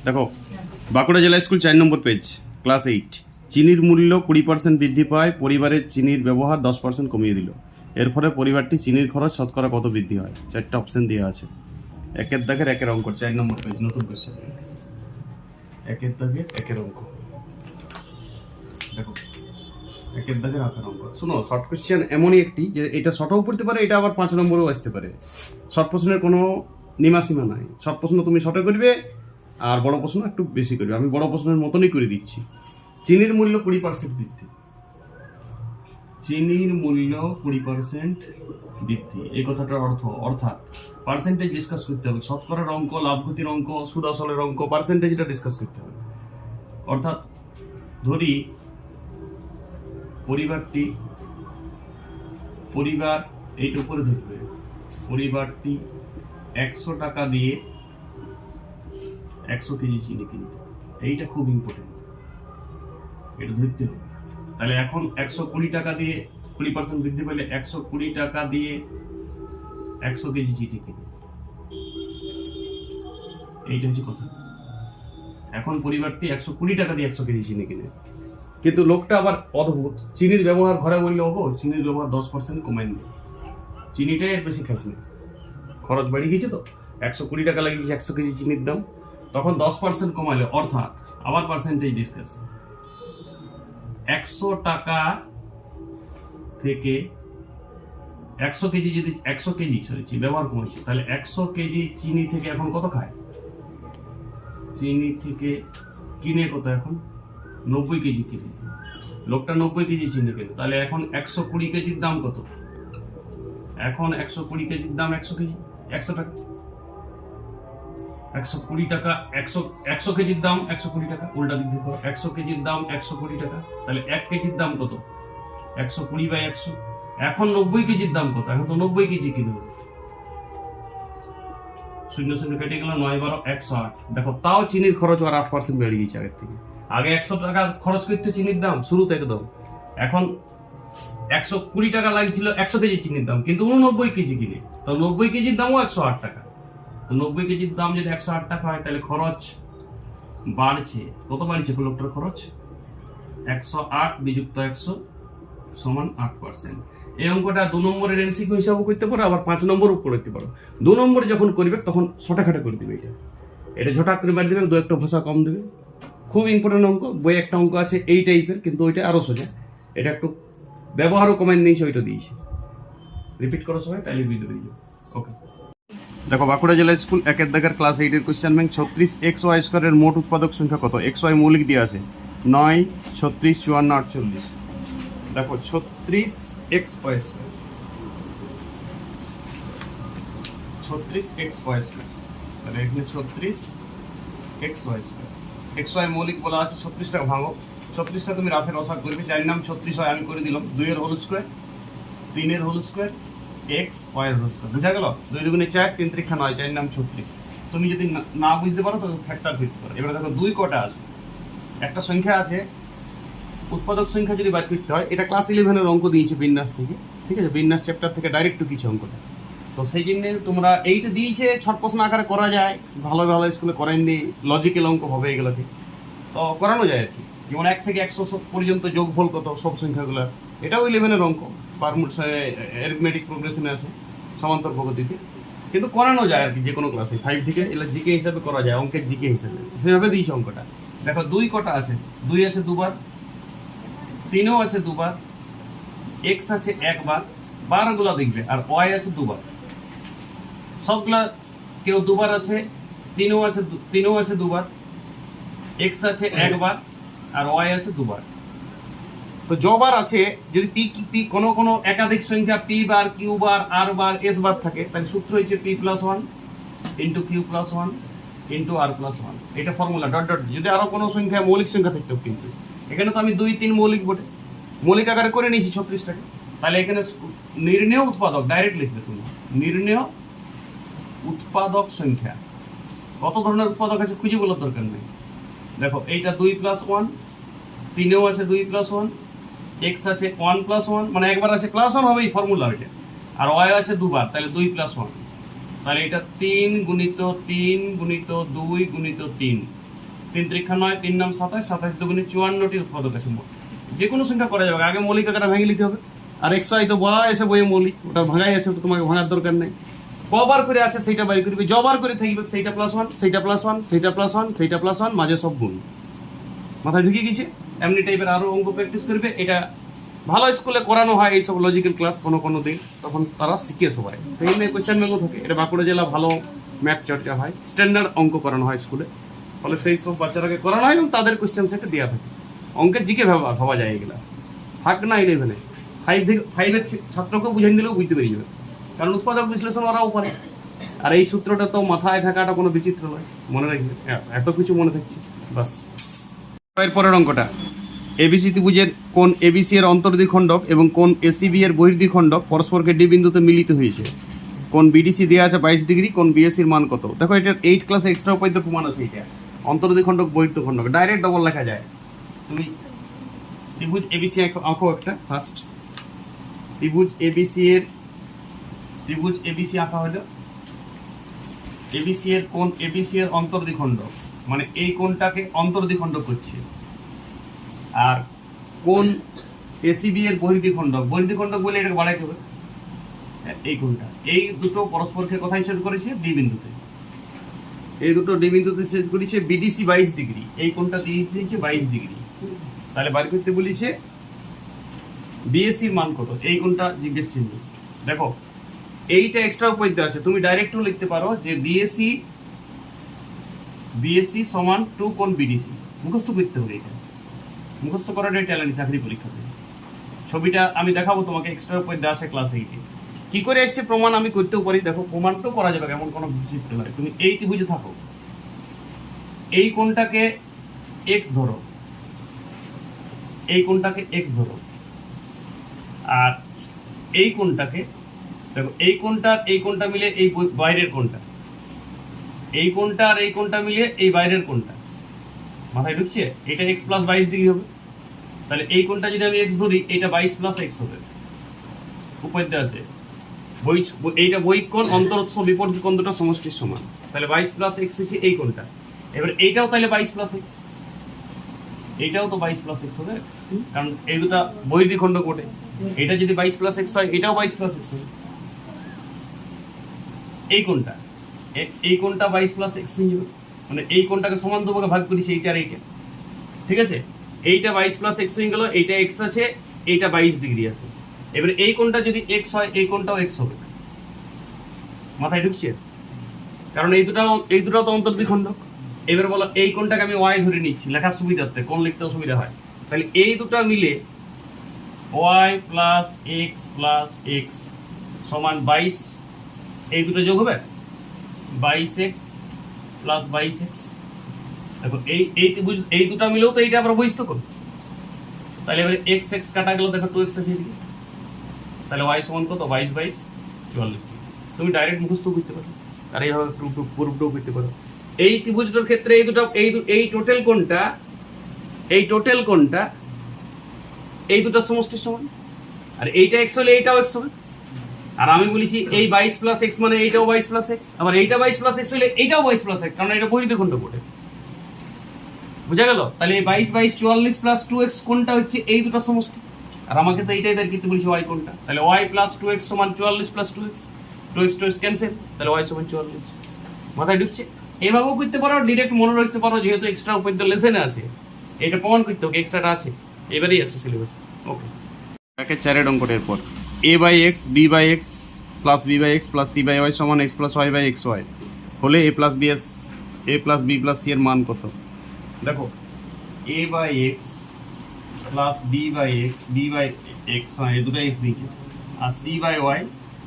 দেখো, বাঁকুড়া জেলা স্কুল 4 নম্বর page, class 8। চিনির মূল্য 20% বৃদ্ধি পায়, পরিবারের চিনির ব্যবহার 10% কমিয়ে দিল। এর ফলে পরিবারটি চিনির খরচ শতকরা কত বৃদ্ধি হয়? 4টা অপশন দেওয়া আছে। একের দাগের একের অঙ্ক, 4 নম্বর পেজ, নতুন কোশ্চেন। একের দাগের একের অঙ্ক, দেখো একের দাগের একের অঙ্ক। শোনো, শর্ট কোশ্চেন এমনই একটি যে এটা শর্টও পড়তে পারে, এটা আবার 5 নম্বরেও আসতে পারে। শর্ট প্রশ্নের কোনো নিমাসীমা নাই। শর্ট প্রশ্ন তুমি শর্টে করবে, আর বড় প্রশ্ন একটু বেশি করবে। আমি বড় প্রশ্নের মতনই করে দিচ্ছি। চিনির মূল্য 20% বৃদ্ধি। চিনির মূল্য 20% বৃদ্ধি, এই কথাটার অর্থাৎ পার্সেন্টেজ ডিসকাস করতে হবে। শতকরার অঙ্ক, লাভ ক্ষতির অঙ্ক, সুদ আসলের অঙ্ক, পার্সেন্টেজটা ডিসকাস করতে হবে। অর্থাৎ ধরি পরিবার এইটা উপরে ধরবে, পরিবারটি 100 টাকা দিয়ে 100 কেজি চিনি কিনতে। এইটা খুব ইম্পর্টেন্ট, এটা ধরতে হবে। তাহলে এখন 120 টাকা দিয়ে 20% বৃদ্ধি পেলে 120 টাকা দিয়ে 100 কেজি চিনি কিনে, এইটা হচ্ছে কথা। এখন পরিবারটি 120 টাকা দিয়ে 100 কেজি চিনি কিনে, কিন্তু লোকটা আবার অদ্ভুত। চিনির ব্যবহার ঘরে বললে ওগো চিনির ব্যবহার 10% কমাই দিল, চিনিটাই এর বেশি খাইছে না, খরচ বেড়ে গেছে তো। 120 টাকা লাগিয়েছে 100 কেজি চিনির দাম, তখন 10% কমাইলে, অর্থাৎ আবার পার্সেন্টেজ ডিসকাস। 100 টাকা থেকে 100 কেজি যদি 100 কেজি ব্যবহার কমেছে, তাহলে 100 কেজি চিনি থেকে এখন কত খায়? চিনি থেকে কিনে কত? এখন 90 কেজি কিনে। লোকটা 90 কেজি চিনি কিনে, তাহলে এখন 120 কেজির দাম কত? এখন 120 কেজির দাম 100 কেজি 100 টাকা। 120 টাকা 100 কেজির দাম 120 টাকা, উল্টা দিক দিয়ে করো। 100 কেজির দাম 120 টাকা, তাহলে 1 কেজির দাম কত? 120/100। এখন 90 কেজির দাম কত? এখন তো 90 কেজি কিনে। শূন্য শূন্য কেটে গেল, 9 12 108। দেখো, তাও চিনির খরচ আর 8% বেড়ে গেছে আগের থেকে। আগে 100 টাকা খরচ করতে চিনির দাম শুরুতে একদম, এখন 120 টাকা লাগছিল 100 কেজি চিনির দাম, কিন্তু 89 কেজি কিনে। তো 90 কেজির দামও 108 টাকা। তো 90 কেজির দাম যদি 108 টাকা হয়, তাহলে খরচ বাড়ছে। কত বাড়ছে লোকটার খরচ? 108 বিযুক্ত 100 সমান 8%। এই অঙ্কটা 2 নম্বরের এমসিকিউ হিসাবে করতে পারো, আবার 5 নম্বরও করতে পারো। 2 নম্বরে যখন করবে তখন ছোটাখাটো করে দিবে, এটা ঝটাক করে বাড়ি দেবে, 2-1 ভাষা কম দেবে। খুব ইম্পর্টেন্ট অঙ্ক। বই একটা অঙ্ক আছে এই টাইপের, কিন্তু ওইটা আরো সোজা। এটা একটু ব্যবহারও কমেন্ট দিয়েছে, ওইটা দিয়েছে। রিপিট করো সবাই, তাইলে বুঝতে পেরে যাবে। ওকে, দেখো, বাঁকুড়া জেলা স্কুল 1 দাগের ক্লাস 8 এর কোশ্চেন ব্যাংক। 36xy স্কয়ারের মোট উৎপাদক সংখ্যা কত? xy মৌলিক দিয়ে আছে 9, 36, 54, 48। দেখো, 36xy স্কয়ার, 36xy স্কয়ার, তাহলে এখানে 36xy স্কয়ার। xy মৌলিক বলা আছে, 36টা ভাঙো। 36টা তুমি রাফে রসাগ করবে। 4 নাম 36 হয়, আমি করে দিলাম। 2 এর হোল স্কয়ার, 3 এর হোল স্কয়ার, x y এর হোল স্কয়ার। বুঝা গেল? 2 দুগুণে 4, 3 3 9, 4 নাম 36। তুমি যদি না বুঝতে পারো তো ফ্যাক্টর ফিট করো। এবারে দেখো 2 কটা আছে, একটা সংখ্যা আছে, উৎপাদক সংখ্যা যদি বাদ করতে হয়, এটা ক্লাস 11 এর অঙ্ক দিয়েছে বিন্যাস থেকে, ঠিক আছে? বিন্যাস চ্যাপ্টার থেকে ডাইরেক্ট কিছু অঙ্কটা। তো সেই জন্য তোমরা এইটা দিয়েছে, ছট প্রশ্ন আকারে করা যায়, ভালো ভালো স্কুলে করেন দিই, লজিক্যাল অঙ্ক হবে এগুলোকে, তো করানো যায় আর কি। যেমন 1 থেকে 100 পর্যন্ত যোগফল কত সব সংখ্যাগুলো, এটাও 11 এর অঙ্ক, অ্যারিথমেটিক প্রোগ্রেশনে আছে, সমান্তর প্রগতিতে, কিন্তু করানো যায় আর কি যে কোনো ক্লাসে। 5 থেকে এগুলো জিকে হিসাবে করা যায়, অঙ্কের জিকে হিসাবে, সেভাবে দিয়েছে অঙ্কটা। দেখো 2 কটা আছে, 2 আছে 2 বার, 3ও আছে 2 বার, x আছে 1 বার, বারগুলা দেখবে, আর y আছে 2 বার। সবগুলা কেউ 2 বার আছে, 3ও আছে 2 বার, x আছে 1 বার, আর y আছে 2 বার। তো যবার আছে, যদি p কোনো একাধিক সংখ্যা p বার, q বার, r বার, s বার থাকে, তাহলে সূত্র হচ্ছে p+1 * q+1 * r+1। এটা ফর্মুলা ডট ডট। যদি আরো কোনো সংখ্যা মৌলিক সংখ্যা থাকতো, কিন্তু এখানে তো আমি 2 3 মৌলিক বটে, মৌলিক আকারে করে নিয়েছি 36 টাকা। তাহলে এখানে নির্ণেয় উৎপাদক ডাইরেক্ট লিখবে তুমি, নির্ণেয় উৎপাদক সংখ্যা। কত ধরনের উৎপাদক আছে খুঁজে বলার দরকার নেই। দেখো, এইটা 2+1, 3ও আছে 2+1, x আছে 1+1, মানে একবার আছে +1 হবেই ফর্মুলা ওইটা, আর y আছে 2 বার, তাহলে 2+1। তাহলে এটা 3 গুণিত 3 গুণিত 2 গুণিত 3, 3 ত্রিক্ষা 9, 3 নাম 27, 27 দুগুণে 54টি উৎপাদক আছে মোট। যে কোনো সংখ্যা করা যাবে, আগে মৌলিক আকারে ভেঙে নিতে হবে। আর xy তো বলা আছে বইয়ে মৌলিক, ওটা ভাঙাই আছে, ওটা তোমাকে ভাঙার দরকার নেই। কবার করে আছে সেইটা বাইর করবে, জবার করে থাকবে, সেইটা +1, সেইটা +1, সেইটা +1, সেইটা +1, মাঝে সব গুণ। মাথায় ঢুকে গেছে? এমনি টাইপের আরো অঙ্ক প্র্যাকটিস করবে। এটা ভালো স্কুলে করানো হয় এইসব লজিক্যাল ক্লাস কোনো দিন, তখন তারা শিখে সবাই। এই কোয়েশ্চেন ব্যাংকও থাকে, এটা বাঁকুড়া জেলা ভালো ম্যাথ চর্চা হয়, স্ট্যান্ডার্ড অঙ্ক করানো হয় স্কুলে, ফলে সেই সব বাচ্চারাকে করানো হয় এবং তাদের কোয়েশ্চেন সেটা দেওয়া থাকে। অঙ্কের জিকে ভাবা যায় এগুলা, থাক না 11-এ 5-এর ছাত্রকেও বুঝিয়ে দিলেও বুঝতে পেরে যাবে, কারণ উৎপাদক বিশ্লেষণ ওরাও পারে। আর এই সূত্রটা তো মাথায় থাকাটা কোনো বিচিত্র নয়, মনে রাখবে, এত কিছু মনে থাকছে বাস। এরপরের অঙ্কটা, এবিসি ত্রিভুজের কোন এবিসি এর অন্তর্দ্বিখণ্ডক এবং কোন এসিবি এর বহির্দ্বিখণ্ডক পরস্পরকে ডি বিন্দুতে মিলিত হয়েছে। কোন বিডিসি দেওয়া আছে 22 ডিগ্রি, কোন বিএসির মান কত। দেখো এটা 8 ক্লাসে এক্সট্রা উপাদ্য প্রমাণ আছে। এটা অন্তর্দ্বিখণ্ডক বহির্দ্বিখণ্ডক ডাইরেক্ট ডবল লেখা যায়। তুমি ত্রিভুজ এবিসি আঁকো একটা ফার্স্ট। ত্রিভুজ এবিসি আঁকা হলো। এবিসি এর কোন এবিসি এর অন্তর্দ্বিখণ্ডক, মানে এই কোণটাকে অন্তর্দ্বিখণ্ডক করছে। আর কোন এসিবি এর বহির্দ্বিখণ্ডক বলে এটাকে বাড়াইতে হবে। এই কোণটা, এই দুটো পরস্পরকে কোথায় ছেদ করেছে? ডি বিন্দুতে। এই দুটো ডি বিন্দুতে ছেদ করেছে। বিডিসি 22 ডিগ্রি, এই কোণটা দিয়েছে 22 ডিগ্রি। তাহলে বার করতে বলেছে বিএসির মান কত, এই কোণটা জিজ্ঞেস চিহ্ন। দেখো এইটা এক্সট্রা উপাদ্য আছে, তুমি ডাইরেক্টও লিখতে পারো যে বিএসি সমান 2 কোণ বিডিসি। মুখস্থ করতে হবে, এটা মুখস্থ করাটাই ট্যালেন্ট চাকরি পরীক্ষাতে। ছবিটা আমি দেখাবো তোমাকে, এক্সট্রা উপাদ্য আছে ক্লাস 8-এ। কি করে এসছে প্রমাণ আমি করতেও পারি, দেখো প্রমাণটাও করা যাবে, এমন কোনো চিত্র নয়। তুমি এই ত্রিভুজে থাকো, এই কোণটাকে এক্স ধরো, এই কোণটাকে এক্স ধরো, আর এই কোণটাকে দেখো, এই কোণটা মিলে এই বাইরের কোণটা, এই কোণটা আর এই কোণটা মিলে এই বাইরের কোণটা। মাথায় ঢুকছে? এটা x + 22 ডিগ্রি হবে। তাহলে এই কোণটা যদি আমি x ধরি, এটা 22 + x হবে। উপাদ্য আছে এইটা বৈক কোণ অন্তরস্থ বিপরীত কোণ দুটো সমষ্টির সমান। তাহলে 22 + x হচ্ছে এই কোণটা। এবার এইটাও তাহলে 22 + x, এইটাও তো 22 + x হবে, কারণ এই দুটো বহির্দ্বিখণ্ডক বটে। এটা যদি 22 + x হয়, এটাও 22 + x হবে। এই কোণটা 22 + x হয়ে যাবে, মানে এই কোণটাকে সমান দুভাগে ভাগ করেছি, এইটা আর এইটা। ঠিক আছে, এইটা 22 + x হয়ে গেল, এইটা x আছে, এইটা 22 ডিগ্রি আছে। এবারে এই কোণটা যদি x হয়, এই কোণটাও x হবে। মাথায় ঢুকছে? কারণ এই দুটো তো অন্তর্দ্বিখণ্ডক। এবার বলো, এই কোণটাকে আমি y ধরে নিচ্ছি লেখার সুবিধার্থে, কোণ লিখতে অসুবিধা হয়। তাহলে এই দুটো মিলে y + x + x সমান 22, এই দুটো যোগ হবে 22x + 22x। দেখো এই দুটো মিলেও তো এইটা আবার বহিস্থ কোণ। তাহলে এবারে x কাটা গেল, দেখো 2x আছে এদিকে। তাহলে y সমান কত? 22 / 44। তুমি ডাইরেক্ট মুখস্থ করতে পারো, আর এইভাবে প্রুফটাও করতে পারো। এই ত্রিভুজটার ক্ষেত্রে এই টোটাল কোণটা এই দুটো সমষ্টির সমান। আর এইটা x হলে এইটাও x হবে। আর আমি বলেছি এই 22 + x মানে এইটাও 22 + x, আবার এইটা 22 + x হলে এইটাও 22 + x, কারণ এটা বহির্দ্বিখণ্ডক বটে। বুঝা গেল? তাহলে এই 22 / 44 + 2x কোণটা হচ্ছে এই দুটো সমষ্টি। আর আমাকে তো এইটাই বের করতে বলেছি y কোণটা। তাহলে y + 2x = 44 + 2x, 2x cancel, তাহলে y = 44। মাথায় ঢুকছে? এইভাবেও করতে পারো, ডিরেক্ট মনে রাখতে পারো, যেহেতু এক্সট্রা উপাদ্য লেসনে আছে, এটা প্রমাণ করতে হবে, এক্সট্রাটা আছে, এবারেই আছে সিলেবাস। ওকে, একে 4 অঙ্কটার পর a/x b/x + b/x + c/y = x + y/xy হলে a + b + c এর মান কত? দেখো a/x + b/x হয়, এই দুটো x দিয়েছে, আর c/y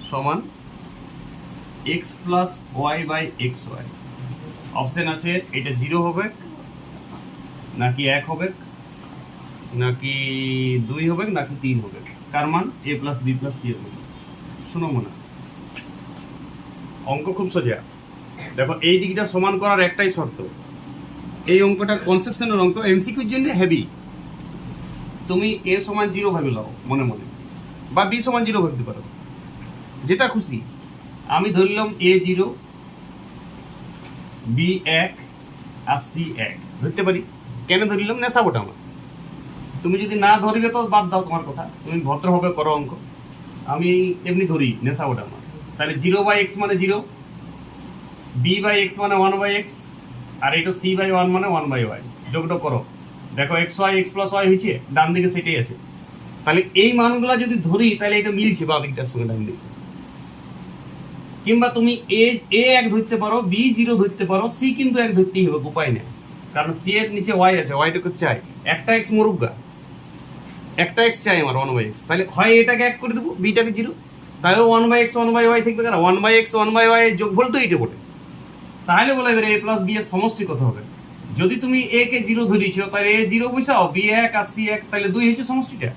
সমান x + y/xy। অপশন আছে, এটা 0 হবে নাকি 1 হবে নাকি 2 হবে নাকি 3 হবে। কার মান? a + b + c এর মান। শুনো মনে, অঙ্ক খুব সোজা। দেখো এই দিকটা সমান করার একটাই শর্ত, এই অঙ্কটা কনসেপশনের অঙ্ক, এমসিকিউর জন্য হেভি। তুমি a = 0 ভাবে নাও মনে মনে, বা b = 0 ভাবতে পারো, যেটা খুশি। আমি ধরলাম A0, B1 আর C1 ধরতে পারি। কেন ধরলাম? নেশা ওটা আমার। তুমি যদি না ধরবে তো বাদ দাও, তোমার কথা, তুমি ভদ্রভাবে করো অঙ্ক। আমি এমনি ধরি, নেশা ওটা আমার। তাহলে 0/x মানে 0, B/x মানে 1/x, আর এটা C/1 মানে 1/y। যোগটা করো, দেখো xy x plus y হয়েছে, ডান দিকে সেটাই আছে। তাহলে এই মানগুলা যদি ধরি তাহলে এটা মিলছে বাঁ দিকটার সঙ্গে ডান দিকে। কিংবা তুমি A1 ধরতে পারো, B0 ধরতে পারো, C কিন্তু 1 ধরতেই হবে, উপায় নেই, কারণ C এর নিচে y আছে, yটাকে চাই। একটা x মরুগা, একটা x চাই আমার 1/x। তাহলে হয় এটাকে 1 করে দেবো, বিটাকে 0, তাহলে 1/x 1/y থাকবে। কারণ 1/x 1/y এর যোগফল তো এইটা বটে। তাহলে বলা যাবে a প্লাস b এর সমষ্টি কত হবে। যদি তুমি a কে 0 ধরিছো, তাহলে a 0 বসাও, b1 আর c1, তাহলে 2 হচ্ছে সমষ্টিটা।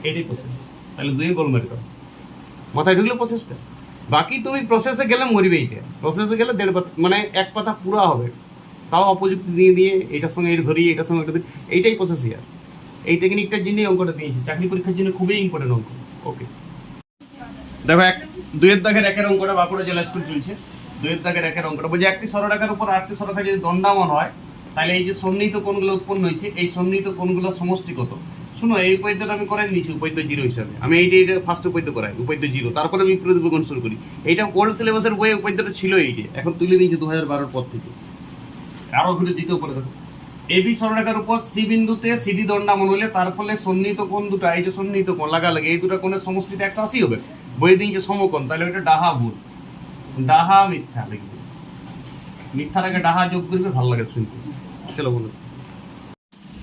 এটাই প্রসেস। তাহলে 2 গোল মেরে দাও, মাথায় ঢুকলো প্রসেসটা। বাকি তুমি প্রসেসে গেলে মরবে। এইটা প্রসেসে গেলে দেড় পাতা, মানে এক পাতা পুরো হবে, তাও অপযুক্তি দিয়ে দিয়ে এটার সঙ্গে এটা ধরি, এটার সঙ্গে এটা ধরি। এইটাই প্রসেস ইয়ার। এই টেকনিকটার জন্যই অঙ্কটা দিয়েছি, চাকরি পরীক্ষার জন্য খুবই ইম্পর্টেন্ট অঙ্ক। ওকে, দেখো 2-এর দাগের 1-এর অঙ্কটা বাঁকুড়া জেলা স্কুল চলছে। 2-এর দাগের 1-এর অঙ্কটা বলছে, একটি সরলরেখার উপর আরেকটি সরলরেখা যদি দণ্ডায়মান হয়, তাহলে এই যে সন্নিহিত কোণগুলো উৎপন্ন হয়েছে, এই সন্নিহিত কোণগুলোর সমষ্টি কত। শুনো, এই উপপাদ্যটা আমি করে নিয়েছি উপপাদ্য 0 হিসাবে। আমি এইটা ফার্স্ট উপপাদ্য করাই, উপপাদ্য 0, তারপরে আমি বিপরীত বিকরণ শুরু করি। এইটা ওল্ড সিলেবাসের বইয়ে উপপাদ্যটা ছিল, এইটা এখন তুলে দিয়েছি 2012 পর থেকে। আরো ঘুরে দ্বিতীয় উপরে দেখো, এবি সরলরেখার উপর সি বিন্দুতে সিডি দণ্ডায়মান হলে তার ফলে সন্নিহিত কোণ দুটো, এই যে সন্নিহিত কোণ লাগালাগি, এই দুটো কোণের সমষ্টিতে 180 হবে। বইয়ে দিয়েছে সমকোণ, তাহলে ওটা ডাহা ভুল, ডাহা মিথ্যা লিখবে। মিথ্যার আগে ডাহা যোগ করবে, ভালো লাগে শুনতে। চলো বলো,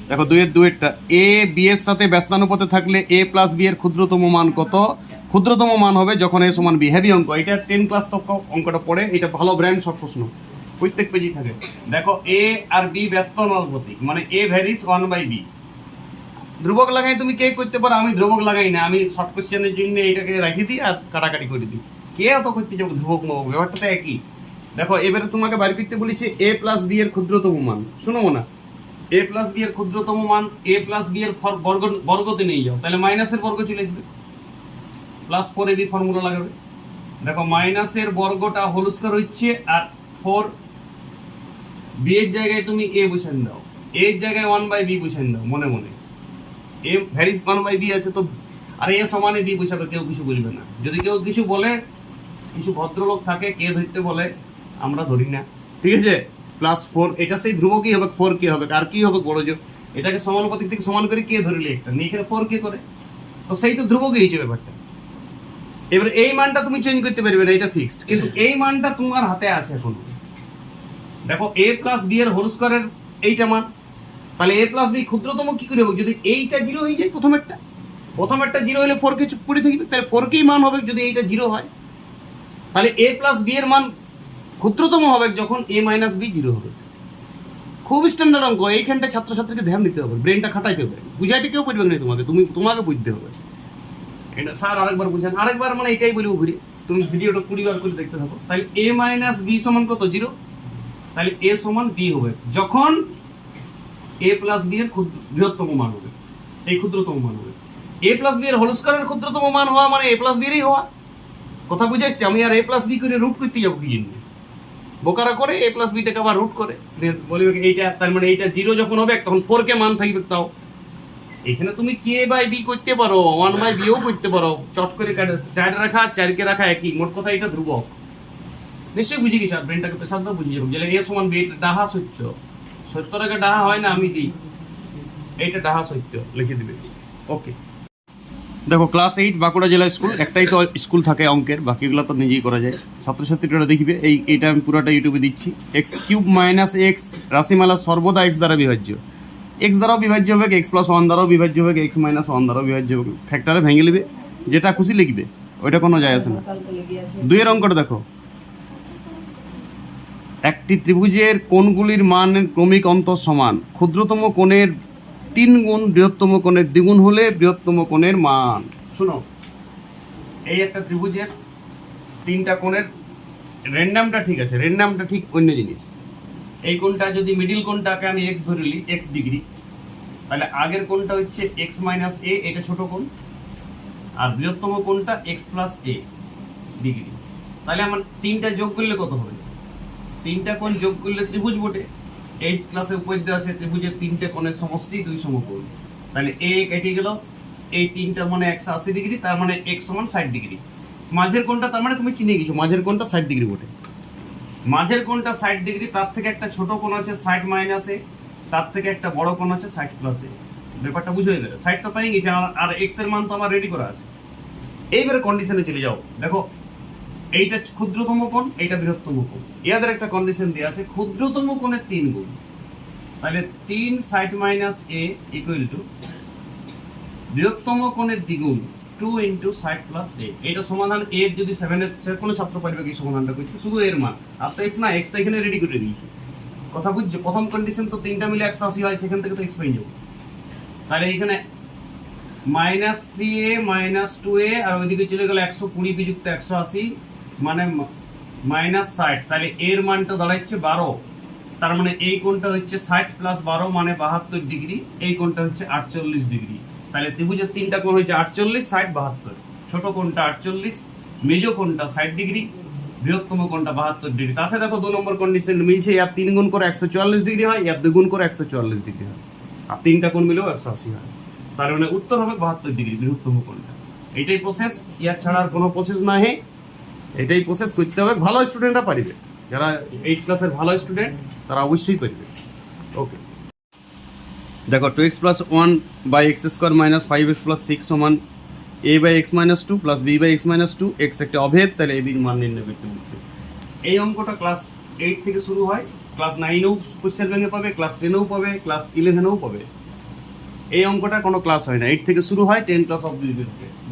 দেখো 2-এর 2-এরটা, এ বি এর সাথে ব্যস্তানুপাতে থাকলে a প্লাস বি এর ক্ষুদ্রতম মান কত। ক্ষুদ্রতম মান হবে যখন a সমান b। হেভি অঙ্ক এটা, 10 ক্লাস তক অঙ্কটা পড়ে, এটা ভালো ব্র্যান্ড সব প্রশ্ন প্রত্যেক পেজেই থাকে। দেখো a আর b ব্যস্ত অনুপাতিক, মানে a ভ্যারিজ 1/b। ধ্রুবক লাগাই তুমি কে করতে পারো, আমি ধ্রুবক লাগাই না, আমি শর্ট কোশ্চেনের জন্য এটাকে রাখি দিই আর কাটাকাটি করে দিই। কে অত করতে যাবো ধ্রুবক মহক, ব্যাপারটা তো একই। দেখো এবারে তোমাকে বাড়ি করতে বলেছে a প্লাস b এর ক্ষুদ্রতম মান। শুনো না, a প্লাস b এর ক্ষুদ্রতম মান, a প্লাস b এর বর্গতে নিয়ে যাও, তাহলে মাইনাসের বর্গ চলে আসবে, প্লাস 4ab ফর্মুলা লাগাবে। দেখো মাইনাসের বর্গটা হোল স্কয়ার হচ্ছে, আর 4 b এর জায়গায় তুমি a বসান দাও, a এর জায়গায় 1/b বসান দাও মনে মনে। a ভ্যারিজ 1/b আছে তো, আর a সমানে b বসাবে, কেউ কিছু বলবে না। যদি কেউ কিছু বলে, কিছু ভদ্রলোক থাকে, কে ধরতে বলে, আমরা ধরি না, ঠিক আছে। প্লাস 4 এটা সেই ধ্রুবকই হবে, 4 কে হবে, আর কি হবে বড় যোগ, এটাকে সমানুপাতিক থেকে সমান করে কে ধরিলে একটা নিয়ে, এখানে 4 কে করে, তো সেই তো ধ্রুবকই হয়েছে ব্যাপারটা। এবার এই মানটা তুমি চেঞ্জ করতে পারবে না, এটা ফিক্সড, কিন্তু এই মানটা তোমার হাতে আছে এখন। দেখো a প্লাস b এর হোল স্কয়ারের এইটা মান, তাহলে a প্লাস b ক্ষুদ্রতম কি করে হবে, যদি এইটা 0 হয়ে যায়, প্রথমেরটা 0 হলে 4 কে চুপ করে থাকবে, তাহলে 4 কেই মান হবে যদি এইটা 0 হয়। তাহলে a প্লাস b এর মান ক্ষুদ্রতম হবে যখন a মাইনাস b 0 হবে। খুব স্ট্যান্ডার্ড অঙ্ক, এইখানটা ছাত্রছাত্রীকে ধ্যান দিতে হবে, ব্রেনটা খাটাইতে হবে, বুঝাইতে কেউ পারবে না তোমাকে, তোমাকে বুঝতে হবে। এটা স্যার আরেকবার বুঝান, আরেকবার মানে এটাই বলবো ঘুরে, তুমি ভিডিওটা 20 বার করে দেখতে থাকো। তাহলে a মাইনাস b সমান কত, 0। তাহলে a সমান b হবে যখন a প্লাস b এর বৃহত্তম মান হবে, এই ক্ষুদ্রতম মান হবে। a প্লাস b এর হোল স্কয়ারের ক্ষুদ্রতম মান হওয়া মানে a প্লাস b এরই হওয়া, কথা বুঝে আসছে। আমি আর a প্লাস b করে রুট করতে যাবো কি জন্য, বোকারা করে a প্লাস b টাকে আবার রুট করে বলবে এইটা, তার মানে এইটা 0 যখন হবে তখন 4 কে মান থাকবে। তাও এখানে তুমি k বাই b করতে পারো, 1/b ও করতে পারো, চট করে 4 রাখা 4 কে রাখা একই, মোট কথা এটা ধ্রুবক। নিশ্চয়ই বুঝে গেছি, আর ব্রেনটাকে প্রেসার দাও, বুঝে যাবো। যেটা a সমান b, এটা ডাহা সত্য, সত্যর আগে ডাহা হয় না, আমি দিই এইটা ডাহা সত্য লিখে দিবে। ওকে, দেখো ক্লাস 8 বাঁকুড়া জেলা স্কুল, একটাই তো স্কুল থাকে অঙ্কের, বাকিগুলো তো নিজেই করা যায়। ছাত্রছাত্রীরা দেখবে এইটা আমি পুরোটা ইউটিউবে দিচ্ছি। x³ মাইনাস x রাশিমালা সর্বদা x দ্বারা বিভাজ্য, x দ্বারাও বিভাজ্য হবে, x প্লাস 1 দ্বারাও বিভাজ্য হবে, x মাইনাস 1 দ্বারাও বিভাজ্য হবে। ফ্যাক্টরে ভেঙে নেবে, যেটা খুশি লিখবে, ওইটা কোনো যায় আসে না। 2-এর অঙ্কটা দেখো, একটি ত্রিভুজের কোণগুলির মানের ক্রমিক অন্তর সমান, ক্ষুদ্রতম কোণের 3 গুণ বৃহত্তম কোণের 2 গুণ হলে বৃহত্তম কোণের মান। শুনো, এই একটা ত্রিভুজের 3টা কোণের র্যান্ডামটা ঠিক আছে, র্যান্ডামটা ঠিক অন্য জিনিস। এই কোণটা যদি মিডিল কোণটাকে আমি x ধরিলি, x ডিগ্রি, তাহলে আগের কোণটা হচ্ছে x মাইনাস a, এটা ছোট কোণ, আর বৃহত্তম কোণটা x প্লাস a, ডিগ্রি। তাহলে আমার তিনটা যোগ করলে কত হবে? তিনটা কোণ যোগ করলে ত্রিভুজ বটে। 8 ক্লাসে উপর দেওয়া আছে ত্রিভুজের তিনটে কোণের সমষ্টি 2 সমকোণ। তাহলে এ কেটে গেল, এই তিনটা মানে 180 ডিগ্রি, তার মানে x সমান 60 ডিগ্রি। মাঝের কোণটা তার মানে তুমি চিনে গেছো, মাঝের কোণটা 60 ডিগ্রি বটে। মাঝের কোণটা 60 ডিগ্রি, তার থেকে একটা ছোট কোণ আছে 60 মাইনাস এ, তার থেকে একটা বড় কোণ আছে 60 প্লাস এ। ব্যাপারটা বুঝে গেলে 60 তো পেয়ে গেছে, আর x এর মান তো আমার রেডি করা আছে। এইবারে কন্ডিশনে চলে যাও। দেখো এইটা ক্ষুদ্রতম কোণ, এইটা বৃহত্তম কোণ। ইয়াদের একটা কন্ডিশন দেওয়া আছে, ক্ষুদ্রতম কোণের 3 গুণ। তাহলে 3 60 মাইনাস এ ইকুয়াল টু বৃহত্তম কোণের দ্বিগুণ 2 ইন্টু 60 প্লাস এ। এটা সমাধান এর যদি 7 এর কোনো ছাত্র পারবে কি সমাধানটা করছে, শুধু এর মান। আর তো এক্স না, এক্স তো এখানে রেডি করে দিয়েছি। কথা বুঝছো? প্রথম কন্ডিশন তো তিনটা মিলে 180 হয়, সেখান থেকে তো এক্স পেয়ে যাবো। তাহলে এখানে মাইনাস 3a মাইনাস 2a আর ওইদিকে চলে গেল 120 বিযুক্ত 180 মানে মাইনাস 60। তাহলে এর মানটা দাঁড়াচ্ছে 12। তার মানে এই কোণটা হচ্ছে 60 প্লাস 12 মানে 72 ডিগ্রি, এই কোণটা হচ্ছে 48 ডিগ্রি। তাহলে ত্রিভুজের তিনটা কোণ হচ্ছে 48, 60, 72। ছোট কোণটা 48, মেজো কোণটা 60 ডিগ্রি, বৃহত্তম কোণটা 72 ডিগ্রি। তাতে দেখো 2 নম্বর কন্ডিশন মিলছে, এর 3 গুণ করে 144 ডিগ্রি হয়, এর 2 গুণ করে 144 ডিগ্রি হয়, আর তিনটা কোণ মিলেও 180 হয়। তার মানে উত্তর হবে 72 ডিগ্রি, বৃহত্তম কোণটা। এটাই প্রসেস, ইয়ার ছাড়া আর কোনো প্রসেস না। হে এটাই প্রসেস করতে হবে, ভালো স্টুডেন্টরা পারবে। যারা 8 ক্লাসের ভালো স্টুডেন্ট তারা অবশ্যই পারবে। ওকে, দেখো 2x plus 1 by x square minus 5x plus 6 সমান a by x minus 2 plus b by x minus 2, x একটা অভেদ, তাহলে a বির মান নির্ণয় করতে বলছে। এই অঙ্কটা ক্লাস 8 থেকে শুরু হয়, ক্লাস 9এও কোশ্চেন ব্যাংকে পাবে, ক্লাস 10এও পাবে, ক্লাস 11এও পাবে। এই অঙ্কটা কোনো ক্লাস হয় না, 8 থেকে শুরু হয়, 10 ক্লাস অবধি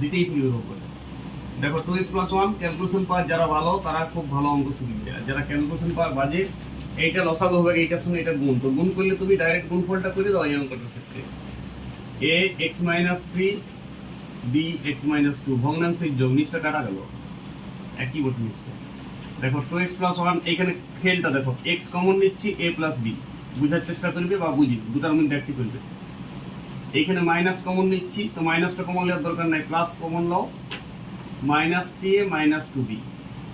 দিতেই প্রিয় অঙ্ক। দেখো 2x প্লাস 1 ক্যালকুলেশন পাওয়ার যারা ভালো তারা খুব ভালো অঙ্ক শিখবে, আর যারা ক্যালকুলেশন পাওয়ার বাজে, এইটা লসাগু হবে, এইটার সঙ্গে এটা গুণ, তো গুণ করলে তুমি ডাইরেক্ট গুণফলটা করে দাও এই অঙ্কটার ক্ষেত্রে। a x minus 3 b x minus 2 ভগ্নাংশের যোগ, নিচটা কাটা গেল, একই বটে নিচটা। দেখো 2x প্লাস 1, এইখানে খেলটা দেখো, x কমন নিচ্ছি, a প্লাস b, বুঝার চেষ্টা করবে বা বুঝি দুটার মধ্যে একটি করবে। এইখানে মাইনাস কমন নিচ্ছি, তো মাইনাসটা কমন নেওয়ার দরকার নাই, প্লাস কমন নাও, মাইনাস 3a মাইনাস 2b।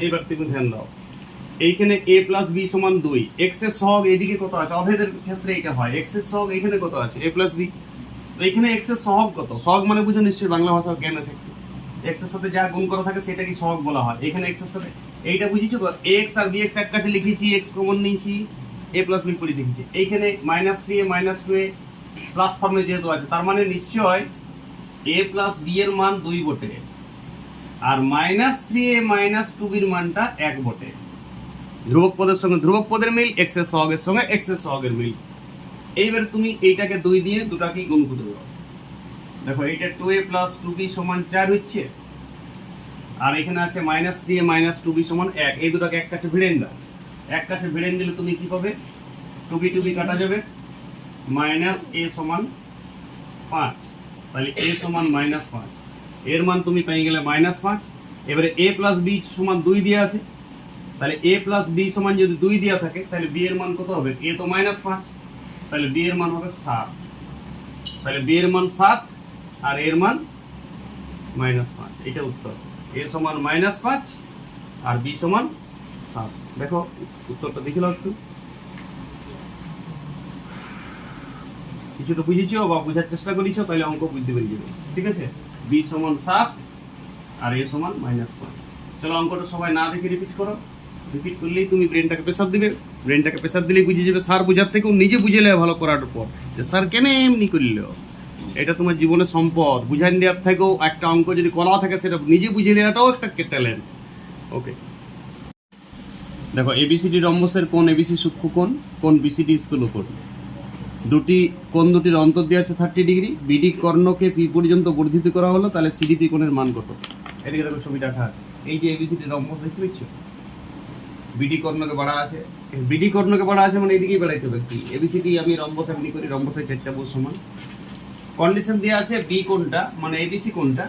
এইবার তুমি ধ্যান দাও, এইখানে a প্লাস b সমান 2, x এর সহগ এইদিকে কত আছে, অভেদের ক্ষেত্রে এটা হয়, x এর সহগ এইখানে কত আছে, a প্লাস b। তো এইখানে x এর সহগ কত, সহগ মানে বুঝো নিশ্চয়ই, বাংলা ভাষার জ্ঞান আছে একটু। x এর সাথে যা গুণ করা থাকে সেটা কি সহগ বলা হয়। এখানে x এর সাথে এইটা বুঝেছো তো, x আর bx এক কাছে লিখেছি, x কমন নিয়েছি, a প্লাস b করে লিখেছি। এইখানে minus 3a minus 2a plus ফর্মে যেহেতু আছে, তার মানে নিশ্চয় a প্লাস b এর মান 2 বটে, আর মাইনাস 3a মাইনাস 2b এর মানটা 1 বটে। ধ্রুবক পদের সঙ্গে ধ্রুবক পদের মিল, x এর সহগের সঙ্গে x এর সহগের মিল। এইবার তুমি এইটাকে 2 দিয়ে দুটাকেই গুণ করে দাও। দেখো এইটা 2a প্লাস 2b সমান 4 হচ্ছে, আর এখানে আছে মাইনাস 3a মাইনাস 2b সমান 1। এই দুটাকে এক কাছে ভিড়েন দাও, এক কাছে ভিড়েন দিলে তুমি কি পাবে, 2b 2b কাটা যাবে, মাইনাস a সমান 5, তাহলে a সমান মাইনাস 5, এর মান তুমি পেয়ে গেলে মাইনাস 5। এবারে a প্লাস b সমান 2 দিয়ে আছে, তাহলে a প্লাস b সমান যদি 2 দেওয়া থাকে, তাহলে b এর মান কত হবে, a তো মাইনাস 5, তাহলে b এর মান হবে 7। তাহলে b এর মান 7 আর এর মান মাইনাস 5, এটা উত্তর। a সমান মাইনাস 5 আর b সমান 7। দেখো উত্তরটা দেখে নাও একটু, কিছুটা বুঝেছো বা বোঝার চেষ্টা করেছো, তাহলে অঙ্ক বুঝতে পেরে যাবে। ঠিক আছে, b সমান 7 আর a সমান মাইনাস 5। চলো অঙ্কটা সবাই না দেখে রিপিট করো, রিপিট করলেই তুমি ব্রেনটাকে প্রেসার দিবে, ব্রেনটাকে প্রেসার দিলেই বুঝে যাবে। স্যার বোঝার থেকেও নিজে বুঝে নেওয়া ভালো করার পর, যে স্যার কেন এমনি করলো, এটা তোমার জীবনের সম্পদ। বুঝান দেওয়ার থেকেও একটা অঙ্ক যদি করা থাকে সেটা নিজে বুঝে নেওয়াটাও একটা ট্যালেন্ট। ওকে, দেখো এবিসিডি রম্বসের কোণ এবিসি সূক্ষ্মকোণ, কোণ বিসিডি স্থূলকোণ। দুটি কোণ দুটির অন্তর দিয়ে আছে 30 ডিগ্রি, বিডি কর্ণকে পি পর্যন্ত বর্ধিত করা হলো, তাহলে সিডিপি কোণের মান কত। এদিকে দেখো ছবি দেখা আছে, এই যে এবিসিডি রম্বস দেখতে পাচ্ছ, বিডি কর্ণকে বাড়া আছে, বিডি কর্ণকে বাড়া আছে মানে এইদিকেই বাড়াইতে হবে কি, এবিসিডি আমি রম্বস এমনি করি, রম্বসের 4টা ভুজ সমান। কন্ডিশন দেওয়া আছে বি কোণটা মানে এবিসি কোণটা,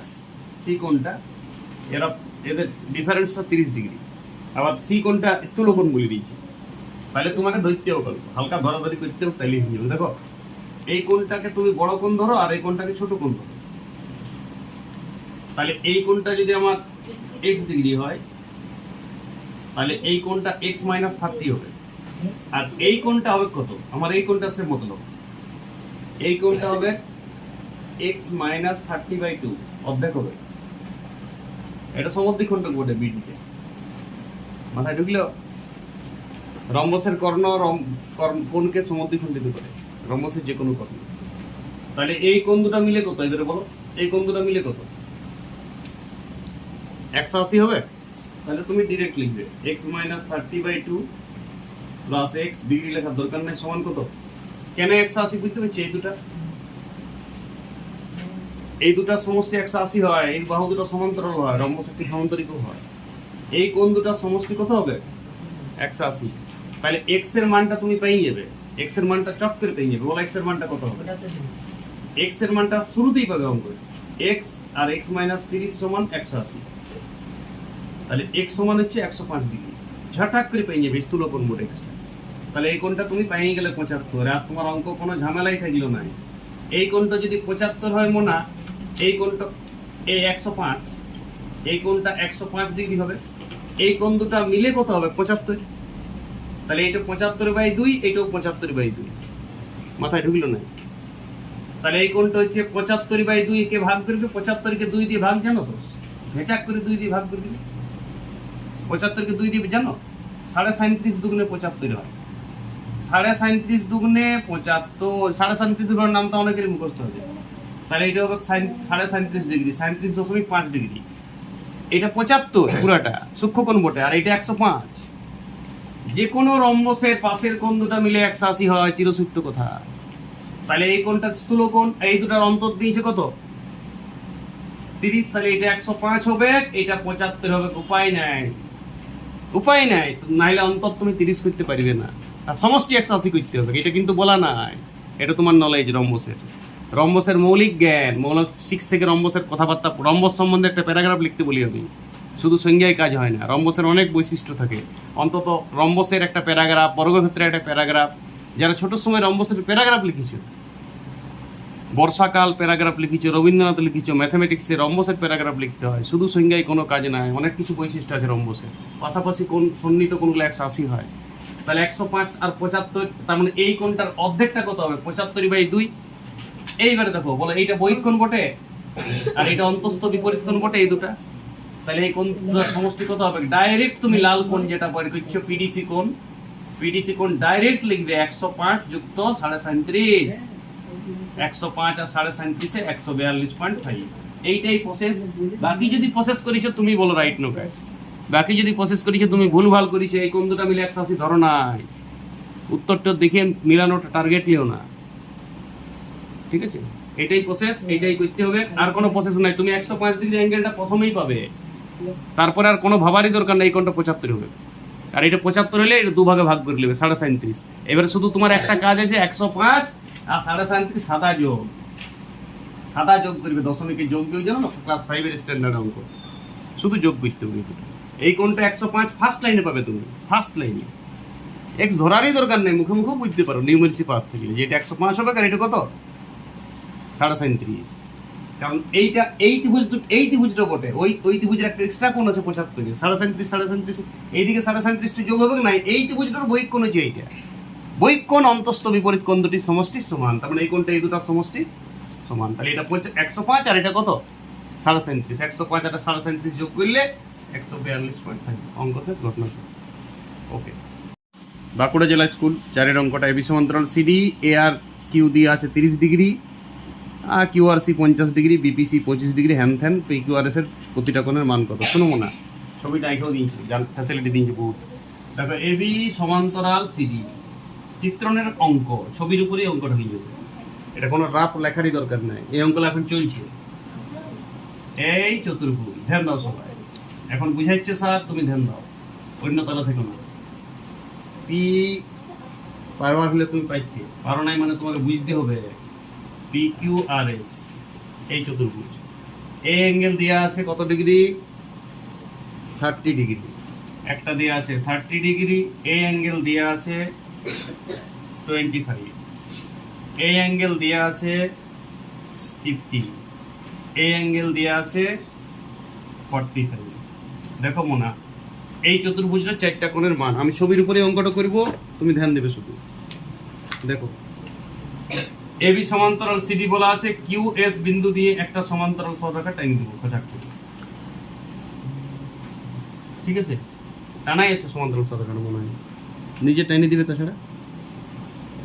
সি কোণটা, এদের ডিফারেন্সটা 30 ডিগ্রি, আবার সি কোণটা স্থূলকোণ বলে দিয়েছি। তাহলে তোমাকে ধরতেও পারো, হালকা ধরাধরি করতেও তাইলে হয়ে যাবে। দেখো এই কোণটাকে তুমি বড় কোণ ধরো আর এই কোণটাকে ছোট কোণ ধরো, তাহলে এই কোণটা যদি আমার এক্স ডিগ্রি হয়, তাহলে এই কোণটা এক্স মাইনাস 30 হবে। আর এই কোণটা হবে কত? আমার এই কোণটা সে মতলব এই কোণটা হবে এক্স মাইনাস 30/2 অর্ধেক হবে। এটা সমদ্বিখণ্ডক বটে বিডিতে, মাথায় ঢুকলো? রম্বসের কর্ণ কোণকে সমদ্বিখণ্ডিত করে, রম্বসের যে কোনো কর্ণ। তাহলে এই কোণ দুটো মিলে কত? এবারে বলো, এই কোণ দুটো মিলে কত? 180 হবে। তাহলে তুমি ডিরেক্ট লিখবে x minus 30/2 plus x, degree লেখার দরকার নেই, সমান কত? কেন 180 বুঝতে পারছি? এই দুটা সমষ্টি 180 হয়, এই বাহু দুটো সমান্তরাল হয়, রম্বস একটি সমান্তরিক হয়। এই কোণ দুটার সমষ্টি কত হবে? 180। তাহলে এক্স এর মানটা তুমি পেয়ে যাবে, এক্স এর মানটা চট করে পেয়ে যাবে। বলো এক্স এর মানটা কত হবে? এক্স এর মানটা শুরুতেই পাবে অঙ্ক, এক্স আর এক্স মাইনাস 30 সমান 180। তাহলে এক্স সমান হচ্ছে 105 ডিগ্রি, ঝটাক করে পেয়ে যাবে স্থূল কোণ মোট এক্সটা। তাহলে এই কোণটা তুমি পেয়ে গেলে 75, আর তোমার অঙ্ক কোনো ঝামেলাই থাকলো না। এই কোণটা যদি 75 হয় মোনা, এই কোণটা এই 105, এই কোণটা 105 ডিগ্রি হবে। এই কোণ দুটা মিলে কত হবে? 75। তাহলে এটা 75/2, এটাও 75/2, মাথায় ঢুকলো না? তাহলে এই কোণটা হচ্ছে 75/2 কে ভাগ করবে, 75 কে 2 দিয়ে ভাগ, জানো তো? ভেচাক করে 2 দিয়ে ভাগ করে দিবে। 75 কে 2 দিয়ে জানো? 37.5 দুগুণে 75 হয়। 37.5 দুগুণে 75, 37.5 এর নামটা অনেকেরই মুখস্থ আছে। তাহলে এটা হবে 37.5 ডিগ্রি, 37.5 ডিগ্রি। এটা 75 পুরাটা সূক্ষ্মকোণ বটে, আর এটা 105। যে কোনো রম্বসের পাশের কোণ দুটো মিলে 180 হয়, চিরসূত্র কথা। তাহলে এই কোণটা স্থূল কোণ, এই দুটার অন্তর দিয়েছে কত? 30। তাহলে এটা 105 হবে, এটা 75 হবে। উপায় নাই, নাইলে অন্তর তুমি 30 করতে পারবে না, আর সমষ্টি 180 করতে হবে। এটা কিন্তু বলা নাই, এটা তোমার নলেজ। রম্বসের মৌলিক জ্ঞান, মৌলিক 6 থেকে রম্বসের কথাবার্তা, রম্বস সম্বন্ধে একটা প্যারাগ্রাফ লিখতে বলি আমি। শুধু সংজ্ঞায় কাজ হয় না, রম্বসের অনেক বৈশিষ্ট্য থাকে। অন্তত রম্বসের একটা প্যারাগ্রাফ, বর্গক্ষেত্রের একটা প্যারাগ্রাফ। যারা ছোট সময় রম্বসের প্যারাগ্রাফ লিখেছে, বর্ষাকাল প্যারাগ্রাফ লিখেছে, রবীন্দ্রনাথ লিখেছে, ম্যাথামেটিক্সে রম্বসের প্যারাগ্রাফ লিখতে হয়। শুধু সংজ্ঞায় কোনো কাজ নাই, অনেক কিছু বৈশিষ্ট্য আছে রম্বসের। পাশাপাশি কোন সন্নিহিত কোণগুলো 180 হয়। তাহলে 105 আর 75, তার মানে এই কোণটার অর্ধেকটা কত হবে? 75/2। এইবারে দেখো, বলো এইটা বহিঃ কোণ বটে, আর এটা অন্তঃস্থ বিপরীত কোণ বটে, এই দুটা। তাহলে এই কোণ সমষ্টি কত হবে? ডাইরেক্ট তুমি লাল কোণ যেটা পড়ে করছো, পিডিসি কোণ ডাইরেক্ট লিখবে 105 যুক্ত 37.5। 105 আর 37.5 142.5। এইটাই প্রসেস। বাকি যদি প্রসেস করিছো তুমি বলো রাইট নো গাইস, বাকি যদি প্রসেস করিছো তুমি ভুলভাল করিছো, এই কোণ দুটো মিলে 180 ধরো নাই, উত্তরটা দেখে মিলানোটা টার্গেট লিও না, ঠিক আছে? এটাই প্রসেস, এটাই করতে হবে, আর কোনো প্রসেস নাই। তুমি 105 ডিগ্রি অ্যাঙ্গেলটা প্রথমেই পাবে, তারপরে আর কোনো ভাবারই দরকার নেই। এই কোণটা 75 হবে, আর এটা 75 হলে এটা দুভাগে ভাগ করে নেবে 37.5। এবারে শুধু তোমার একটা কাজ আছে, 105 আর 37.5 সাদা যোগ করবে, দশমিকে যোগ দিয়ে, জানো না ক্লাস 5 এর স্ট্যান্ডার্ড অঙ্ক, শুধু যোগ করতে হবে। এই কোণটা 105 ফার্স্ট লাইনে পাবে তুমি, ফার্স্ট লাইনে। এক্স ধরারই দরকার নেই, মুখে মুখে বুঝতে পারো নিউমেরিসি পাওয়ার থেকে যে এটা 105 হবে, আর এটা কত? 37.5। কারণ এইটা এই ত্রিভুজটা বটে, ওই ত্রিভুজের একটা এক্সট্রা কোণ আছে 75, 37.5 এইদিকে 37.5 যোগ হবে না, এই ত্রিভুজটার বহিঃ কোণ হচ্ছে এইটা। বহিঃ কোণ অন্তঃস্থ বিপরীত কোণ দুটি সমষ্টি সমান, তার মানে এই কোণটা এই দুটার সমষ্টি সমান। তাহলে এটা 105 আর এটা কত? 37.5। 105 আর 37.5 যোগ করলে 142.5। অঙ্ক শেষ, ঘটনা শেষ। ওকে। বাঁকুড়া জেলা স্কুল 4 অঙ্কটা এবি সমান্তরাল সিডি এ আর কিউ দিয়ে আছে 30 ডিগ্রি, কিউআরসি 50 ডিগ্রি, বিপিসি 25 ডিগ্রি, হ্যান পিকিউআরএস এর প্রতিটা কোণের মান কত? শুনো না, ছবিটা এঁকেও দিয়েছি, ফ্যাসিলিটি দিয়েছি বহুত। দেখো এবি সমান্তরাল সিডি, চিত্রণের অঙ্ক, ছবির উপরেই অঙ্কটা হয়ে যাবে। এটা কোনো রাফ লেখারই দরকার নাই, এই অঙ্কটা এখন চলছে। এই চতুর্ভুজ, ধ্যান দাও সবাই, এখন বুঝাইছে স্যার, তুমি ধ্যান দাও, অন্য তলা থেকে না। পি পারবার হলে তুমি পাইতে পারো নাই, মানে তোমাকে বুঝতে হবে। পি কিউ আর এস, এই চতুর্ভুজ, এ অ্যাঙ্গেল দেওয়া আছে কত ডিগ্রি? 30 ডিগ্রি। একটা দেওয়া আছে 30 ডিগ্রি, এ অ্যাঙ্গেল দেওয়া আছে 25, এই অ্যাঙ্গেল দেওয়া আছে 50, এই অ্যাঙ্গেল দেওয়া আছে 45। দেখো মোনা, এই চতুর্ভুজটা 4টা কোণের মান আমি ছবির উপরে অঙ্কটা করব, তুমি ধ্যান দেবে শুধু। দেখো এবি সমান্তরাল সিডি বলা আছে, কিউ এস বিন্দু দিয়ে একটা সমান্তরাল সরলরেখা টাইন দেবো খোঁজা করে। ঠিক আছে, টানাই আছে সমান্তরাল সরলরেখা, মনে হয় নিজে টাইনে দিবে, তাছাড়া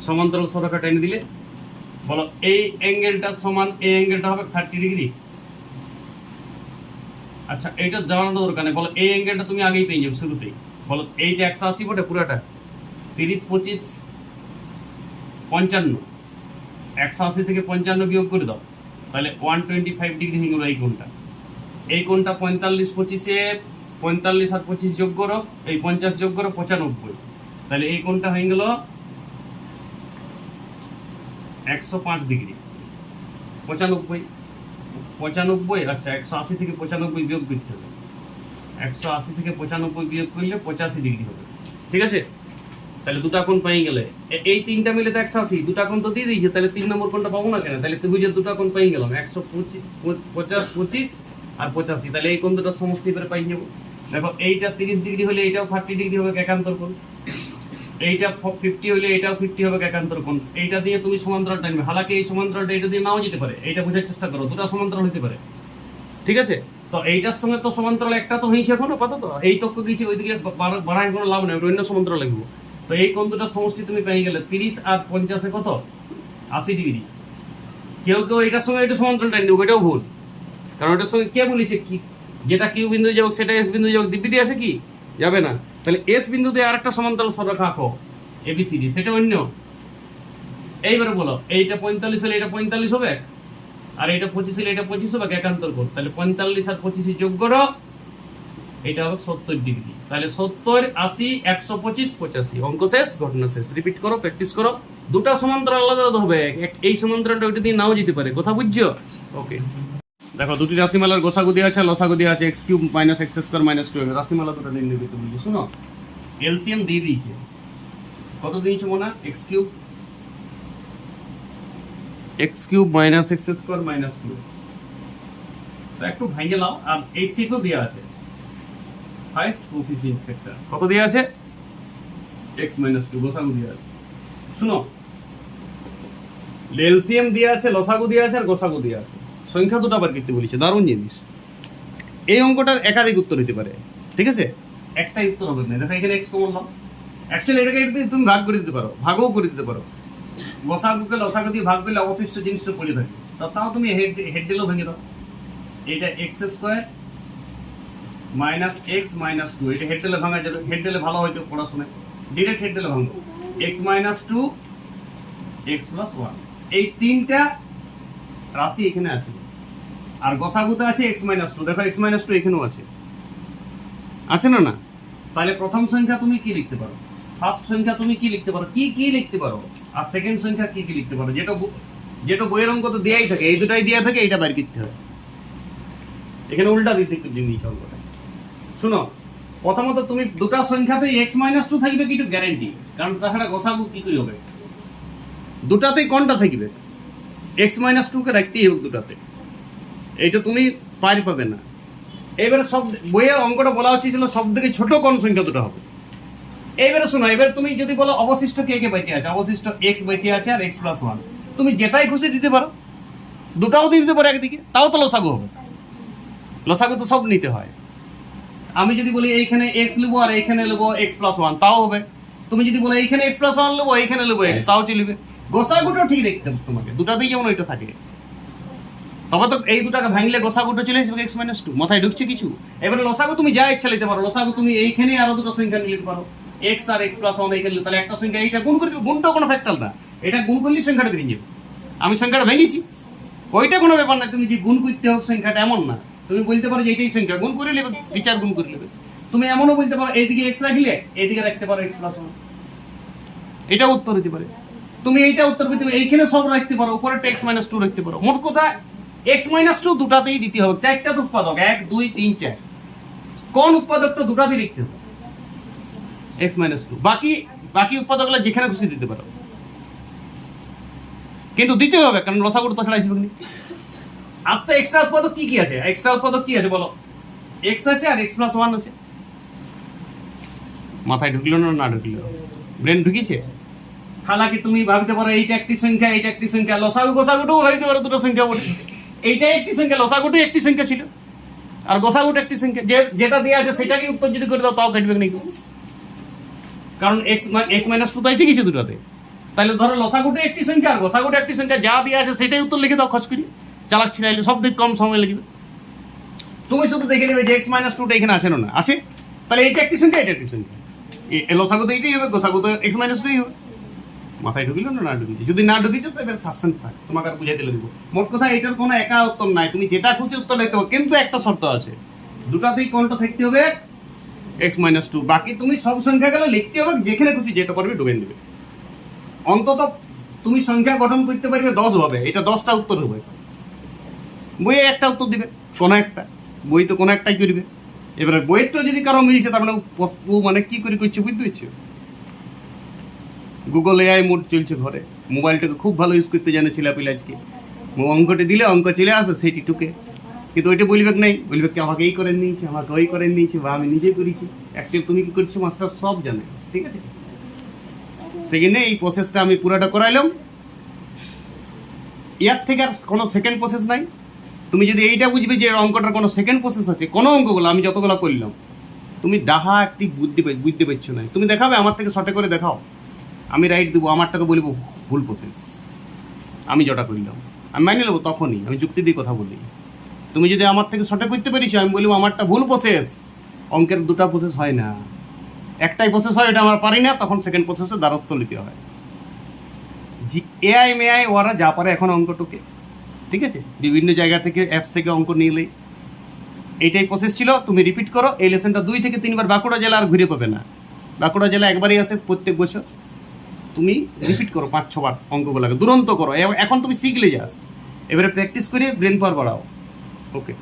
সমান্তরাল সরলরেখা টাইনে দিলে বলো এই অ্যাঙ্গেলটা সমান এই অ্যাঙ্গেলটা হবে 30 ডিগ্রি। আচ্ছা এইটা জানানোর দরকার নেই, বলো এই অ্যাঙ্গেলটা তুমি আগেই পেয়ে যাবে শুরুতেই। বলো এইটা 180 বটে পুরোটা, 30 25 55, 180 থেকে 55 বিয়োগ করে দাও, তাহলে 125 ডিগ্রি হয়ে গেল এই কোণটা। এই কোণটা 45 25-এ 45 আর 25 যোগ করো, এই 50 যোগ করো 95, তাহলে এই কোণটা হয়ে গেল 105 ডিগ্রি। 95, আচ্ছা 180 থেকে 95 বিয়োগ করতে হবে, 180 থেকে 95 বিয়োগ করলে 85 ডিগ্রি হবে। ঠিক আছে, তাহলে দুটা কোণ পেয়ে গেলে, এই তিনটা মিলে তো 180, দুটা কোণ তো দিয়ে দিয়েছে, তাহলে 3 নম্বর কোণটা পাবো না কেন? তাহলে ত্রিভুজের দুটা কোণ পেয়ে গেলাম, 150 25 আর 85, তাহলে এই কোণ দুটো সমষ্টি করে পাই যাবো। দেখো এইটা 30 ডিগ্রি হলে এইটাও 30 ডিগ্রি হবে একান্তর কোণ, এইটা 50 হলে এটাও 50 হবে একান্তর কোণ। এইটা দিয়ে তুমি সমান্তরাল টানবে, হালাকি এই সমান্তরালটা এটা দিয়ে নাও যেতে পারে, এইটা বোঝার চেষ্টা করো, দুটো সমান্তরাল হতে পারে। ঠিক আছে, তো এইটার সঙ্গে তো সমান্তরাল একটা তো হয়েছে এখন আপাতত, এই তক্ক গেছে ওইদিকে বাড়ায় কোনো লাভ নেই, অন্য সমান্তরাল লাগবে। তো এই কোণ দুটো সমষ্টি তুমি পেয়ে গেলে 30 আর 50-এ কত 80 ডিগ্রি। কেউ কেউ এটার সঙ্গে এটা সমান্তরাল টাইন দেবো, এটাও ভুল, কারণ এটার সঙ্গে কে বলেছে কি যেটা কিউ বিন্দু যাবে সেটা এস বিন্দু যাবে, দিব্যি দিয়ে আছে কি যাবে না। তাহলে এস বিন্দুতে আর একটা সমান্তরাল সরলরেখা আঁকো এবিসিডি, সেটা অন্য। এইবারে বলো এইটা 45 হলে এটা 45 হবে, আর এটা 25 হলে এটা 25 হবে একান্তর কোণ, তাহলে 45 আর 25 যোগ করো, এটা হবে 70 ডিগ্রি। তাহলে 70 80 125 85, অঙ্ক শেষ, ঘটনা শেষ। রিপিট করো, প্র্যাকটিস করো, দুটা সমান্তরাল আলাদা আলাদা হবে, এই সমান্তরালটা ওইটা দিয়ে নাও যেতে পারে, কথা বুঝছো? ওকে, দেখো দুটি রাশিমালার গোসাগু দেওয়া আছে, লসাগু দেওয়া আছে, x³ - x² - 2। রাশিমালা দুটো নির্ণয় করতে বলছি, শুনো এলসিএম দিয়ে দিয়েছে, কত দিয়েছে মনে হয় x³ - x² - 2x, তো একটু ভাঙে নাও। আর এই সিকও দেওয়া আছে, হাইয়েস্ট কোএফিসিয়েন্ট ফ্যাক্টর কত দেওয়া আছে, x - 2 গোসাগু দেওয়া আছে। শুনো এলসিএম দেওয়া আছে, লসাগু দেওয়া আছে, আর গোসাগু দেওয়া আছে, সংখ্যা দুটো আবার করতে বলেছে, দারুণ জিনিস। এই অঙ্কটার একাধিক উত্তর হতে পারে, ঠিক আছে, একটাই উত্তর হবে না। দেখো এখানে x কমন নাও, অ্যাকচুয়ালি এটাকে তুমি ভাগ করে দিতে পারো, ভাগও করে দিতে পারো, গোসাগুকে লসাগু দিয়ে ভাগ করলে অবশিষ্ট জিনিসটা পড়ে থাকে, তাও তুমি হেড দিলেও ভেঙে দাও। এটা x² - x - 2, এটা হেড দিলে ভাঙা যাবে, হেড দিলে ভালো হয়তো পড়াশোনায়, ডিরেক্ট হেড দিলে ভাঙবো। x - 2 x + 1, এই তিনটা রাশি এখানে আছে, আর গসাগুতে আছে x - 2। দেখো x - 2 এখানেও আছে, আছে না? না, তাহলে প্রথম সংখ্যা তুমি কি লিখতে পারো, ফার্স্ট সংখ্যা তুমি কি লিখতে পারো, কি লিখতে পারো, আর সেকেন্ড সংখ্যা কি লিখতে পারো, যেটা বইয়ের অঙ্ক তো দেয়াই থাকে, এই দুটাই দেয়া থাকে, এইটা বের করতে হবে। এখানে উল্টা দিতে দিয়েছে অঙ্কটা। শুনো, প্রথমত তুমি দুটা সংখ্যাতে x - 2 থাকবে কিন্তু গ্যারান্টি, কারণ তাছাড়া গসাগু কি করে হবে, দুটাতেই কোনটা থাকবে, x - 2 কে রাখতেই হোক দুটাতে, এইটা তুমি পার পাবে না। এবারে সব বইয়ের অঙ্কটা বলা হচ্ছে ছিল সব থেকে ছোট কোন সংখ্যা দুটো হবে। এইবারে শোনো, এবারে তুমি যদি বলো অবশিষ্ট কে কে বেঁচে আছে, অবশিষ্ট x বেঁচে আছে আর x + 1, তুমি যেটাই খুশি দিতে পারো, দুটাও দিয়ে দিতে পারো একদিকে, তাও তো লসাগু হবে। লসাগু তো সব নিতে হয়। আমি যদি বলি এইখানে x নেবো আর এইখানে নেবো x + 1, তাও হবে। তুমি যদি বলো এইখানে x + 1 নেবো, এইখানে নেবো x, তাও চলবে। গোসাগুটাও ঠিক দেখতে হবে তোমাকে, দুটাতেই যেমন ওইটা থাকে। তবে তো এই দুটাকে ভাঙলে গোসাগুটা চলে আসবে x - 2, মাথায় ঢুকছে কিছু? এবারে লসাগু তুমি যা ইচ্ছা নিতে পারো, লসাগু তুমি এইখানে আরো দুটো সংখ্যা নিতে পারো, x আর x + 1 এইখানে, তাহলে একটা সংখ্যা এইটা গুণ করে দিবে, গুণটাও কোনো ফ্যাক্টর না, এটা গুণ করলে সংখ্যাটা বেরিয়ে যাবে। আমি সংখ্যাটা ভেঙেছি, ওইটা কোনো ব্যাপার না, তুমি যে গুণ করতে হোক সংখ্যাটা এমন না, তুমি বলতে পারো যে এইটাই সংখ্যা, গুণ করে নেবে, বিচার গুণ করে নেবে। তুমি এমনও বলতে পারো এইদিকে x রাখলে এইদিকে রাখতে পারো x + 1, এটা উত্তর হতে পারে। তুমি এইটা উত্তর পেতে এইখানে সব রাখতে পারো, উপরে x - 2 রাখতে পারো। মোট কথা x - 2 দুটাতেই দিতে হবে, চারটা উৎপাদক 1 2 3 4, কোন উৎপাদকটা দুটাতেই লিখতে হবে x - 2, বাকি উৎপাদকগুলো যেখানে খুশি দিতে পারো, কিন্তু দিতে হবে, কারণ লসাগুটা তো ছাড়া আসবে না। আর তো এক্সট্রা উৎপাদক কি আছে, এক্সট্রা উৎপাদক কি আছে বলো, এক্স আছে আর এক্স প্লাস ওয়ান আছে। মাথায় ঢুকলো না ঢুকলো? ব্রেন ঢুকিছে? হালাকি তুমি ভাবতে পারো এইটা একটি সংখ্যা, এইটা একটি সংখ্যা, লসাগু গোসাগুটাও ভাবতে পারো দুটো সংখ্যা বটে। এইটাই একটি সংখ্যা, লসাগুটাই একটি সংখ্যা ছিল, আর গোসাগুটা একটি সংখ্যা। যেটা দেওয়া আছে সেটাকে উত্তর যদি করে দাও তাও কাটবে নাকি, কারণ এক্স মাইনাস টু তো এসে গেছে দুটাতে। তাহলে ধরো লসাগুটা একটি সংখ্যা আর গোসাগুটা একটি সংখ্যা, যা দেওয়া আছে সেটাই উত্তর লিখে দাও খরচ করি। চালাক ছিলাইলে সব দিক কম সময় লাগবে। তুমি শুধু দেখে নেবে যে এক্স মাইনাস টুটা এখানে আছে না আছে, তাহলে এইটা একটি সংখ্যা, এটা একটি সংখ্যা, লসাগু তো এইটাই হবে, গোসাগু তো এক্স মাইনাস টুই হবে। মাথায় ঢুকিল না ঢুকিছে? যদি না ঢুকিছো তো এবার সাসপেন্স থাক, তোমাকে আর বুঝাইতে লাগবে। মোট কথা এটার কোনো একা উত্তর নাই, তুমি যেটা খুশি উত্তর দিতে হবে, কিন্তু একটা শর্ত আছে, দুটাতেই কোনটা থাকতে হবে এক্স মাইনাস টু। বাকি তুমি সব সংখ্যা গেলে লিখতে হবে, যেখানে খুশি যেটা পারবে ডুবেন দেবে। অন্তত তুমি সংখ্যা গঠন করতে পারবে 10 ভাবে, এটা 10টা উত্তর হবে। বইয়ে একটা উত্তর দিবে, কোনো একটা বই তো কোনো একটাই করবে। এবারে বইয়েরটা যদি কারো মিলছে, তার মানে ও মানে কি করে করছে বুঝতে পারছো? গুগল এআই মোড চলছে ঘরে, মোবাইলটাকে খুব ভালো ইউজ করতে জানে ছেলেপিলে আজকে। অঙ্কটা দিলে অঙ্ক চলে আসে সেইটি টুকে, কিন্তু ওইটা বলবে নাই, বলবে কি আমাকে এই করে নিয়েছে, আমাকে ওই করে নিয়েছে, বা আমি নিজে করেছি। অ্যাকচুয়ালি তুমি কি করছো মাস্টার সব জানে, ঠিক আছে? সেই জন্য এই প্রসেসটা আমি পুরাটা করাইলাম। এর থেকে আর কোনো সেকেন্ড প্রসেস নাই। তুমি যদি এইটা বুঝবে যে অঙ্কটার কোনো সেকেন্ড প্রসেস আছে, কোনো অঙ্কগুলো আমি যতগুলো করলাম, তুমি ডাহা একটি বুঝতে পারছো না, তুমি দেখাবে আমার থেকে শর্টে করে দেখাও, আমি রাইট দেবো, আমারটাকে বলবো ভুল প্রসেস। আমি যেটা করলাম আমি মাইনে নেবো, তখনই আমি যুক্তি দিয়ে কথা বলি। তুমি যদি আমার থেকে শর্টে করতে পেরেছো, আমি বলবো আমারটা ভুল প্রসেস। অঙ্কের দুটা প্রসেস হয় না, একটাই প্রসেস হয়, এটা আমার পারি না, তখন সেকেন্ড প্রসেসে দ্বারস্থ নিতে হয়। এআই মেআই ওরা যা পারে এখন অঙ্কটুকে, ঠিক আছে? বিভিন্ন জায়গা থেকে অ্যাপস থেকে অঙ্ক নিলেই এইটাই প্রসেস ছিল। তুমি রিপিট করো এই লেসনটা 2 থেকে 3 বার। বাঁকুড়া জেলা আর ঘুরে পাবে না, বাঁকুড়া জেলা একবারই আসে প্রত্যেক বছর। তুমি রিপিট করো 5-6 বার, অঙ্কগুলোকে দুরন্ত করো। এখন তুমি শিখলে যাস, এবারে প্র্যাকটিস করে ব্রেন পাওয়ার বাড়াও। ওকে।